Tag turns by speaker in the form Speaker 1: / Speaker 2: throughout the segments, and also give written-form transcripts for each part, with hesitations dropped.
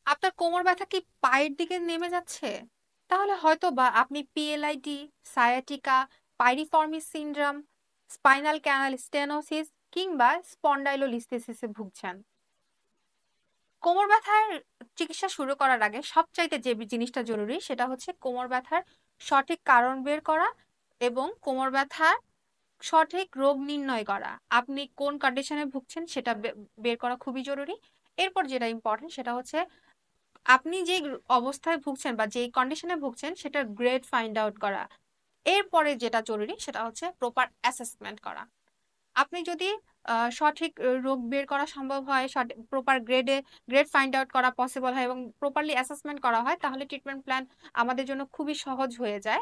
Speaker 1: আপনার কোমর ব্যথা কি পায়ের দিকে নেমে যাচ্ছে? তাহলে হয়তোবা আপনি PLID, sciatica, piriformis syndrome, spinal canal stenosis কিংবা স্পন্ডাইলোলিস্থেসিসে ভুগছেন। কোমর ব্যথার চিকিৎসা শুরু করার আগে সবচাইতে যে জিনিসটা জরুরি সেটা হচ্ছে কোমর ব্যথার সঠিক কারণ বের করা এবং কোমর ব্যথার সঠিক রোগ নির্ণয় করা। আপনি কোন কন্ডিশনে ভুগছেন সেটা বের করা খুবই জরুরি। এরপর যেটা ইম্পর্টেন্ট সেটা হচ্ছে আপনি যে অবস্থায় ভুগছেন বা যেই কন্ডিশনে ভুগছেন সেটার গ্রেড ফাইন্ড আউট করা। এরপরে যেটা জরুরি সেটা হচ্ছে প্রপার অ্যাসেসমেন্ট করা। আপনি যদি সঠিক রোগ বের করা সম্ভব হয়, সঠিক প্রপার গ্রেড ফাইন্ড আউট করা পসিবল হয় এবং প্রপারলি অ্যাসেসমেন্ট করা হয়, তাহলে ট্রিটমেন্ট প্ল্যান আমাদের জন্য খুবই সহজ হয়ে যায়।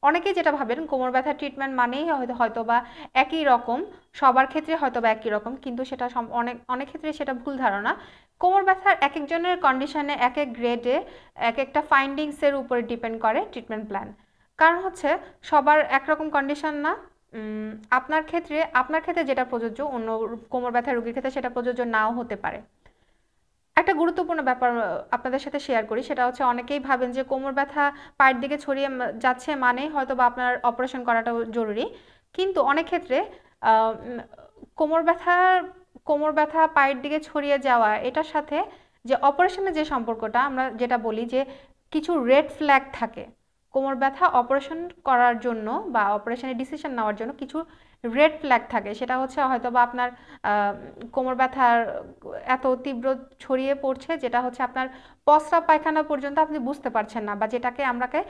Speaker 1: অনেকেই যেটা ভাবেন কোমর ব্যথার ট্রিটমেন্ট মানেই হয়তো বা একই রকম, সবার ক্ষেত্রে হয়তো বা একই রকম, কিন্তু সেটা অনেক অনেক ক্ষেত্রে সেটা ভুল ধারণা। কোমর ব্যথার এক একজনের কন্ডিশনে এক এক গ্রেডে এক একটা ফাইন্ডিংসের উপরে ডিপেন্ড করে ট্রিটমেন্ট প্ল্যান। কারণ হচ্ছে সবার একরকম কন্ডিশন না। আপনার ক্ষেত্রে যেটা প্রযোজ্য অন্য কোমর ব্যথা রোগীর ক্ষেত্রে সেটা প্রযোজ্য নাও হতে পারে। একটা গুরুত্বপূর্ণ ব্যাপার আপনাদের সাথে শেয়ার করি, সেটা হচ্ছে অনেকেই ভাবেন যে কোমর ব্যথা পায়ের দিকে ছড়িয়ে যাচ্ছে মানে হয়তো বা আপনার অপারেশন করাটা জরুরি। কিন্তু অনেক ক্ষেত্রে আহ, উম, কোমর ব্যথা কোমর ব্যথা পায়ের দিকে ছড়িয়ে যাওয়া এটার সাথে যে অপারেশনের যে সম্পর্কটা আমরা যেটা বলি যে কিছু রেড ফ্ল্যাগ থাকে। কোমর ব্যথা অপারেশন করার জন্য বা অপারেশনের ডিসিশন নেওয়ার জন্য কিছু রেড ফ্ল্যাগ থাকে, সেটা হচ্ছে হয়তো বা আপনার কোমর ব্যথার এত তীব্র ছড়িয়ে পড়ছে যেটা হচ্ছে আপনার প্রস্রাব পায়খানা পর্যন্ত আপনি বুঝতে পারছেন না, বা যেটাকে আমরাকে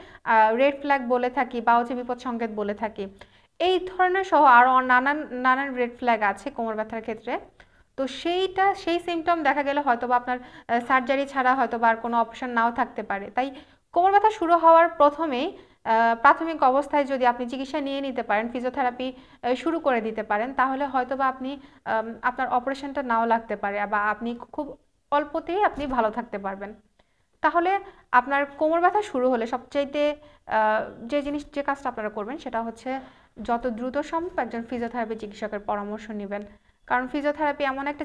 Speaker 1: রেড ফ্ল্যাগ বলে থাকি বা হচ্ছে বিপদ সংকেত বলে থাকি। এই ধরনের সহ আরো নানান নানান রেড ফ্ল্যাগ আছে কোমর ব্যথার ক্ষেত্রে। তো সেই সিমটম দেখা গেলে হয়তো বা আপনার সার্জারি ছাড়া হয়তো বা আর কোনো অপশন নাও থাকতে পারে। তাই কোমর ব্যথা শুরু হওয়ার প্রথমেই প্রাথমিক অবস্থায় যদি আপনি চিকিৎসা নিয়ে নিতে পারেন, ফিজিওথেরাপি শুরু করে দিতে পারেন, তাহলে হয়তো বা আপনি আপনার অপারেশনটা নাও লাগতে পারে বা আপনি খুব অল্পতেই আপনি ভালো থাকতে পারবেন। তাহলে আপনার কোমর ব্যথা শুরু হলে সবচাইতে আহ, যে কাজটা আপনারা করবেন সেটা হচ্ছে যত দ্রুত সম্ভব একজন ফিজিওথেরাপি চিকিৎসকের পরামর্শ নেবেন। কারণ ফিজিওথেরাপি এমন একটা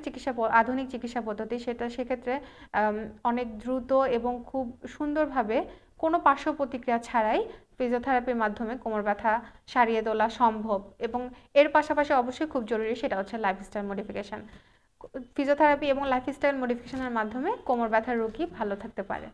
Speaker 1: আধুনিক চিকিৎসা পদ্ধতি, সেক্ষেত্রে আম, অনেক দ্রুত এবং খুব সুন্দরভাবে কোনো পার্শ্ব প্রতিক্রিয়া ছাড়াই ফিজিওথেরাপির মাধ্যমে কোমর ব্যথা সারিয়ে তোলা সম্ভব। এবং এর পাশাপাশি অবশ্যই খুব জরুরি সেটা হচ্ছে লাইফস্টাইল মডিফিকেশন। ফিজিওথেরাপি এবং লাইফস্টাইল মডিফিকেশনের মাধ্যমে কোমর ব্যথার রোগী ভালো থাকতে পারে।